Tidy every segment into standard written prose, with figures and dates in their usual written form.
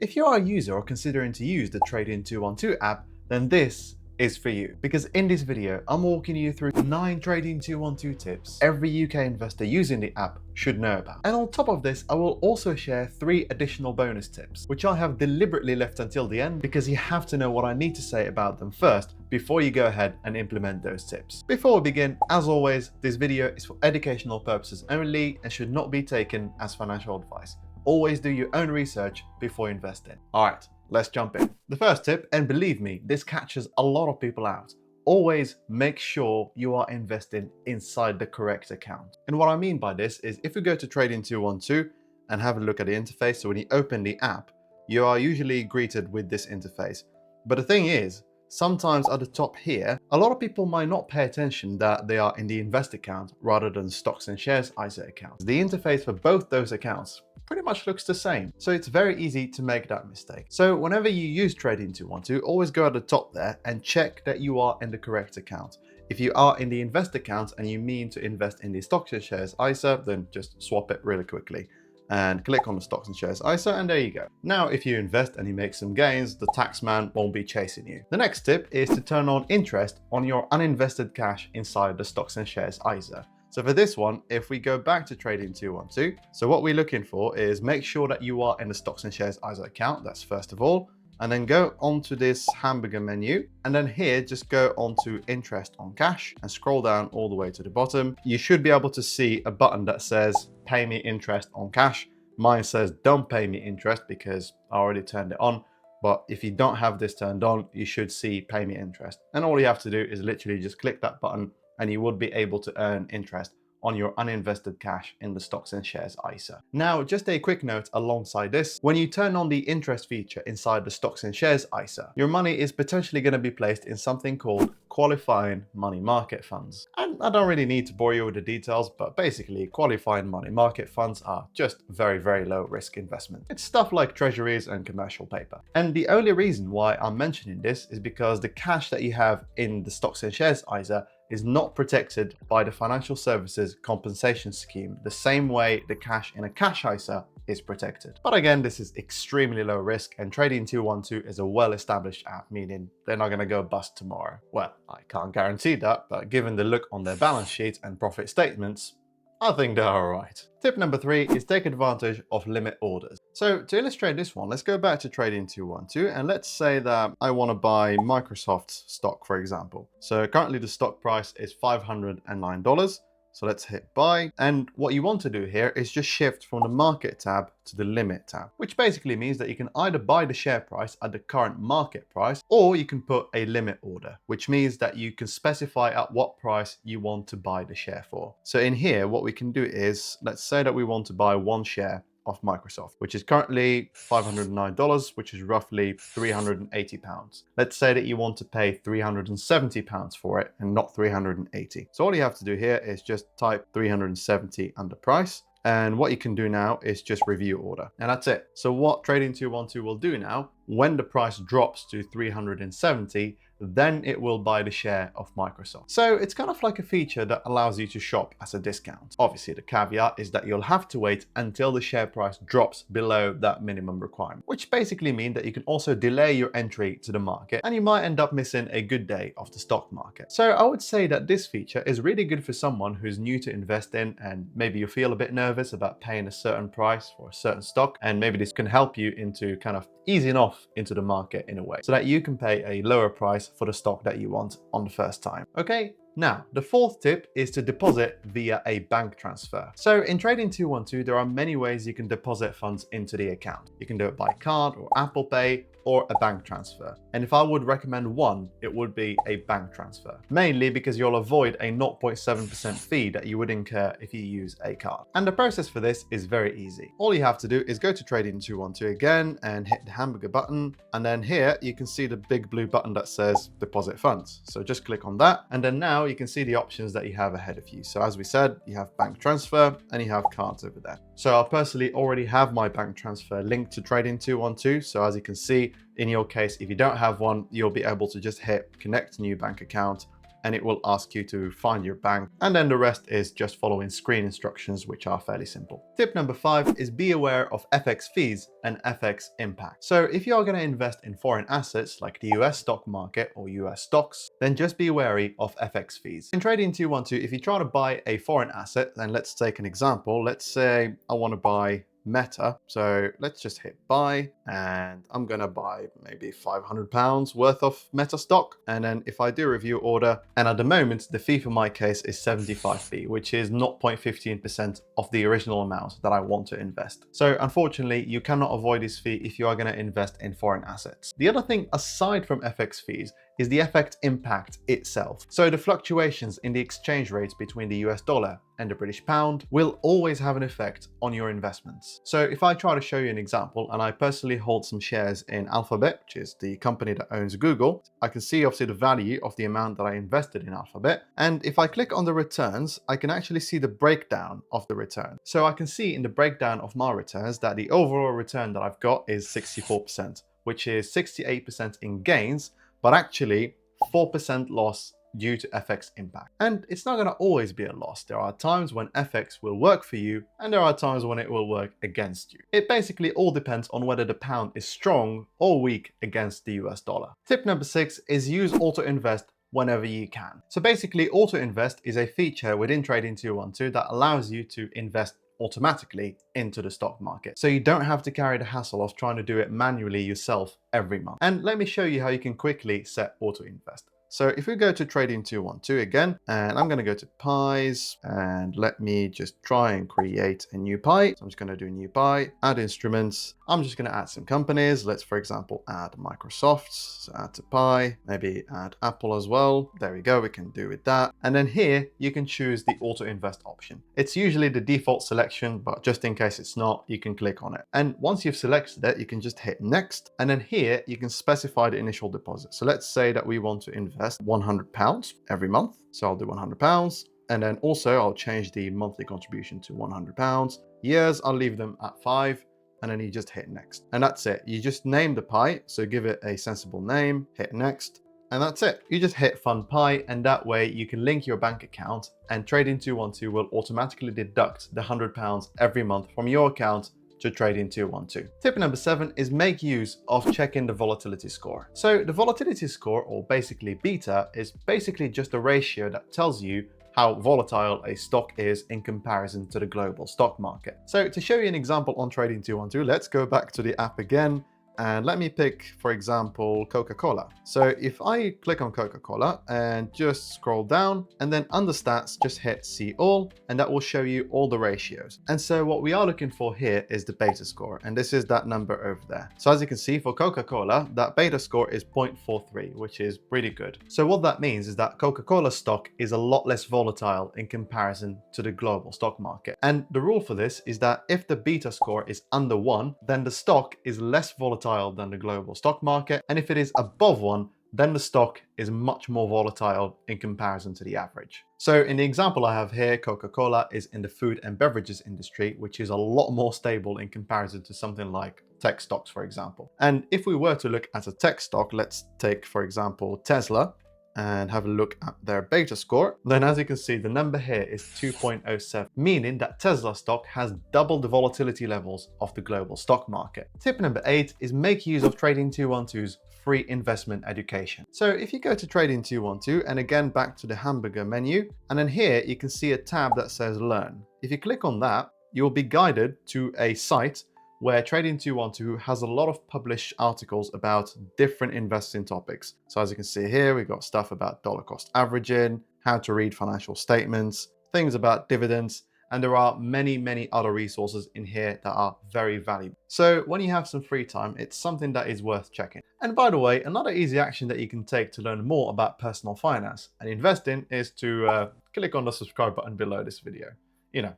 If you are a user or considering to use the Trading 212 app, then this is for you, because in this video I'm walking you through 9 Trading 212 tips every UK investor using the app should know about. And on top of this, I will also share 3 additional bonus tips, which I have deliberately left until the end because you have to know what I need to say about them first before you go ahead and implement those tips. Before we begin, as always, this video is for educational purposes only and should not be taken as financial advice. Always do your own research before investing. Alright, let's jump in. The first tip, and believe me, this catches a lot of people out. Always make sure you are investing inside the correct account. And what I mean by this is if you go to Trading 212 and have a look at the interface, so when you open the app, you are usually greeted with this interface. But the thing is, sometimes at the top here, a lot of people might not pay attention that they are in the invest account rather than stocks and shares ISA account. The interface for both those accounts pretty much looks the same. So it's very easy to make that mistake. So whenever you use Trading 212, always go at the top there and check that you are in the correct account. If you are in the invest account and you mean to invest in the stocks and shares ISA, then just swap it really quickly and click on the stocks and shares ISA, and there you go. Now, if you invest and you make some gains, the tax man won't be chasing you. The next tip is to turn on interest on your uninvested cash inside the stocks and shares ISA. So for this one, if we go back to Trading 212, so what we're looking for is make sure that you are in the stocks and shares ISA account, that's first of all, and then go onto this hamburger menu, and then here just go onto interest on cash and scroll down all the way to the bottom. You should be able to see a button that says pay me interest on cash. Mine says don't pay me interest because I already turned it on. But if you don't have this turned on, you should see pay me interest. And all you have to do is literally just click that button and you would be able to earn interest on your uninvested cash in the stocks and shares ISA. Now, just a quick note alongside this, when you turn on the interest feature inside the stocks and shares ISA, your money is potentially going to be placed in something called qualifying money market funds. And I don't really need to bore you with the details, but basically qualifying money market funds are just very, very low risk investment. It's stuff like treasuries and commercial paper. And the only reason why I'm mentioning this is because the cash that you have in the stocks and shares ISA is not protected by the Financial Services Compensation Scheme the same way the cash in a cash ISA is protected. But again, this is extremely low risk, and Trading 212 is a well-established app, meaning they're not going to go bust tomorrow. Well, I can't guarantee that, but given the look on their balance sheet and profit statements, I think they're alright. Tip number 3 is take advantage of limit orders. So to illustrate this one, let's go back to Trading 212 and let's say that I want to buy Microsoft stock, for example. So currently the stock price is $509. So let's hit buy. And what you want to do here is just shift from the market tab to the limit tab, which basically means that you can either buy the share price at the current market price, or you can put a limit order, which means that you can specify at what price you want to buy the share for. So in here, what we can do is, let's say that we want to buy 1 share of Microsoft, which is currently $509, which is roughly £380. Let's say that you want to pay £370 for it and not $380. So all you have to do here is just type 370 under price. And what you can do now is just review order. And that's it. So what Trading 212 will do now, when the price drops to 370, then it will buy the share of Microsoft. So it's kind of like a feature that allows you to shop at a discount. Obviously, the caveat is that you'll have to wait until the share price drops below that minimum requirement, which basically means that you can also delay your entry to the market and you might end up missing a good day of the stock market. So I would say that this feature is really good for someone who's new to investing and maybe you feel a bit nervous about paying a certain price for a certain stock, and maybe this can help you into kind of easing off into the market in a way so that you can pay a lower price for the stock that you want on the first time. Okay, now the 4th tip is to deposit via a bank transfer. So in Trading 212, there are many ways you can deposit funds into the account. You can do it by card or Apple Pay or a bank transfer. And if I would recommend one, it would be a bank transfer, mainly because you'll avoid a 0.7% fee that you would incur if you use a card. And the process for this is very easy. All you have to do is go to Trading 212 again and hit the hamburger button. And then here you can see the big blue button that says deposit funds. So just click on that. And then now you can see the options that you have ahead of you. So as we said, you have bank transfer and you have cards over there. So I personally already have my bank transfer linked to Trading 212. So as you can see, in your case, if you don't have one, you'll be able to just hit connect new bank account and it will ask you to find your bank, and then the rest is just following screen instructions, which are fairly simple. Tip number 5 is be aware of FX fees and FX impact. So if you are going to invest in foreign assets like the US stock market or US stocks, then just be wary of FX fees. In Trading 212, if you try to buy a foreign asset, then let's take an example. Let's say I want to buy Meta. So let's just hit buy, and I'm gonna buy maybe £500 worth of Meta stock. And then if I do review order, and at the moment the fee for my case is 75p, which is 0.15% of the original amount that I want to invest. So unfortunately, you cannot avoid this fee if you are going to invest in foreign assets. The other thing aside from FX fees is the FX impact itself. So the fluctuations in the exchange rates between the US dollar and the British pound will always have an effect on your investments. So if I try to show you an example, and I personally hold some shares in Alphabet, which is the company that owns Google, I can see obviously the value of the amount that I invested in Alphabet. And if I click on the returns, I can actually see the breakdown of the return. So I can see in the breakdown of my returns that the overall return that I've got is 64%, which is 68% in gains, but actually 4% loss due to FX impact. And it's not going to always be a loss. There are times when FX will work for you, and there are times when it will work against you. It basically all depends on whether the pound is strong or weak against the US dollar. Tip number 6 is use auto invest whenever you can. So basically, auto invest is a feature within Trading 212 that allows you to invest automatically into the stock market. So you don't have to carry the hassle of trying to do it manually yourself every month. And let me show you how you can quickly set auto invest. So if we go to Trading 212 again, and I'm going to go to pies, and let me just try and create a new pie. So I'm just going to do a new pie, add instruments. I'm just going to add some companies. Let's, for example, add Microsoft. So add to pie, maybe add Apple as well. There we go. We can do with that. And then here you can choose the auto invest option. It's usually the default selection, but just in case it's not, you can click on it. And once you've selected it, you can just hit next. And then here you can specify the initial deposit. So let's say that we want to invest £100 every month. So I'll do £100. And then also I'll change the monthly contribution to £100. Years, I'll leave them at 5. And then you just hit next. And that's it. You just name the pie. So give it a sensible name, hit next. And that's it. You just hit Fund Pie, and that way you can link your bank account, and Trading 212 will automatically deduct the £100 every month from your account to Trading 212. Tip number 7 is make use of checking the volatility score. So the volatility score, or basically beta, is basically just a ratio that tells you how volatile a stock is in comparison to the global stock market. So to show you an example on Trading 212, let's go back to the app again. And let me pick, for example, Coca-Cola. So if I click on Coca-Cola and just scroll down, and then under stats, just hit see all, and that will show you all the ratios. And so what we are looking for here is the beta score. And this is that number over there. So as you can see for Coca-Cola, that beta score is 0.43, which is pretty good. So what that means is that Coca-Cola stock is a lot less volatile in comparison to the global stock market. And the rule for this is that if the beta score is under 1, then the stock is less volatile than the global stock market, and if it is above 1, then the stock is much more volatile in comparison to the average. So in the example I have here, Coca-Cola is in the food and beverages industry, which is a lot more stable in comparison to something like tech stocks, for example. And if we were to look at a tech stock, let's take, for example, Tesla, and have a look at their beta score, then as you can see, the number here is 2.07, meaning that Tesla stock has double the volatility levels of the global stock market. Tip number 8 is make use of Trading 212's free investment education. So if you go to Trading 212 and again back to the hamburger menu, and then here you can see a tab that says Learn. If you click on that, you will be guided to a site where Trading 212 has a lot of published articles about different investing topics. So as you can see here, we've got stuff about dollar cost averaging, how to read financial statements, things about dividends, and there are many other resources in here that are very valuable. So when you have some free time, it's something that is worth checking. And by the way, another easy action that you can take to learn more about personal finance and investing is to click on the subscribe button below this video. You know,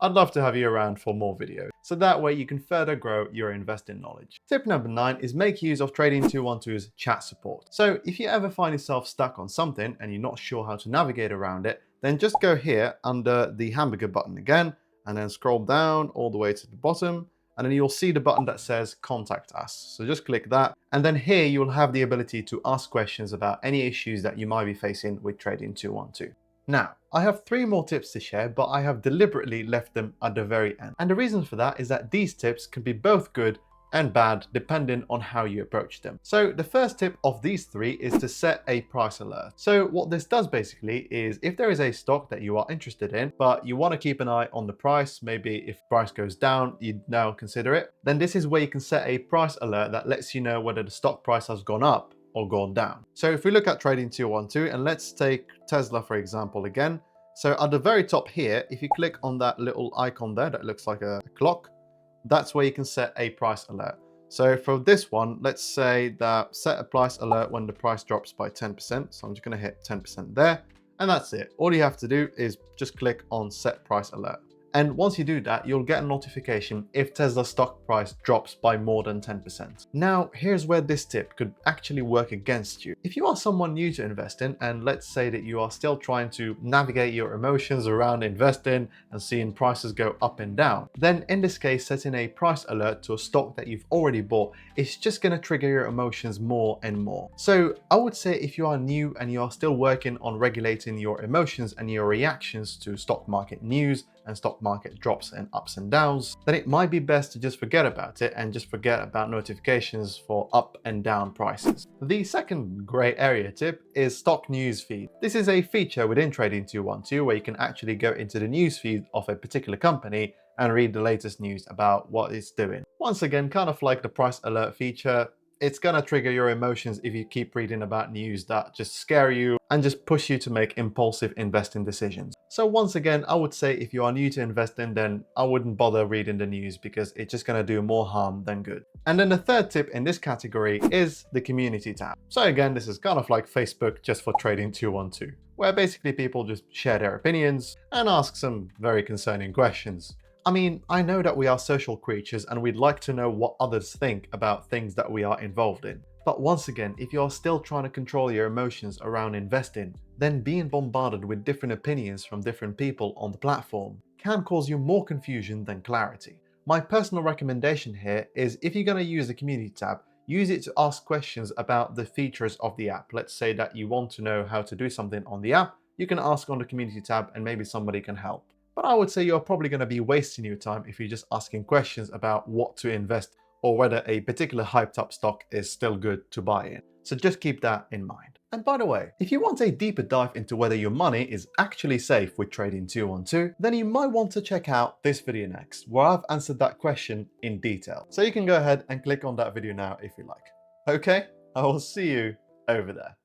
I'd love to have you around for more videos, so that way you can further grow your investing knowledge. Tip number 9 is make use of Trading 212's chat support. So if you ever find yourself stuck on something and you're not sure how to navigate around it, then just go here under the hamburger button again, and then scroll down all the way to the bottom, and then you'll see the button that says contact us. So just click that, and then here you'll have the ability to ask questions about any issues that you might be facing with Trading 212. Now, I have 3 more tips to share, but I have deliberately left them at the very end. And the reason for that is that these tips can be both good and bad depending on how you approach them. So the first tip of these 3 is to set a price alert. So what this does basically is if there is a stock that you are interested in, but you want to keep an eye on the price, maybe if price goes down, you'd now consider it, then this is where you can set a price alert that lets you know whether the stock price has gone up or gone down. So if we look at Trading 212, and let's take Tesla for example again. So at the very top here, if you click on that little icon there that looks like a clock, that's where you can set a price alert. So for this one, let's say that set a price alert when the price drops by 10%. So I'm just going to hit 10% there, and that's it. All you have to do is just click on set price alert. And once you do that, you'll get a notification if Tesla's stock price drops by more than 10%. Now, here's where this tip could actually work against you. If you are someone new to investing, and let's say that you are still trying to navigate your emotions around investing and seeing prices go up and down, then in this case, setting a price alert to a stock that you've already bought is just going to trigger your emotions more and more. So I would say if you are new and you are still working on regulating your emotions and your reactions to stock market news and stock market drops and ups and downs, then it might be best to just forget about it and just forget about notifications for up and down prices. The second grey area tip is stock news feed. This is a feature within Trading 212 where you can actually go into the news feed of a particular company and read the latest news about what it's doing. Once again, kind of like the price alert feature, it's gonna trigger your emotions if you keep reading about news that just scare you and just push you to make impulsive investing decisions. So once again, I would say if you are new to investing, then I wouldn't bother reading the news because it's just gonna do more harm than good. And then the third tip in this category is the community tab. So again, this is kind of like Facebook just for Trading 212, where basically people just share their opinions and ask some very concerning questions. I mean, I know that we are social creatures and we'd like to know what others think about things that we are involved in. But once again, if you're still trying to control your emotions around investing, then being bombarded with different opinions from different people on the platform can cause you more confusion than clarity. My personal recommendation here is if you're going to use the community tab, use it to ask questions about the features of the app. Let's say that you want to know how to do something on the app, you can ask on the community tab and maybe somebody can help. But I would say you're probably going to be wasting your time if you're just asking questions about what to invest or whether a particular hyped up stock is still good to buy in. So just keep that in mind. And by the way, if you want a deeper dive into whether your money is actually safe with Trading 212, then you might want to check out this video next, where I've answered that question in detail. So you can go ahead and click on that video now if you like. Okay, I will see you over there.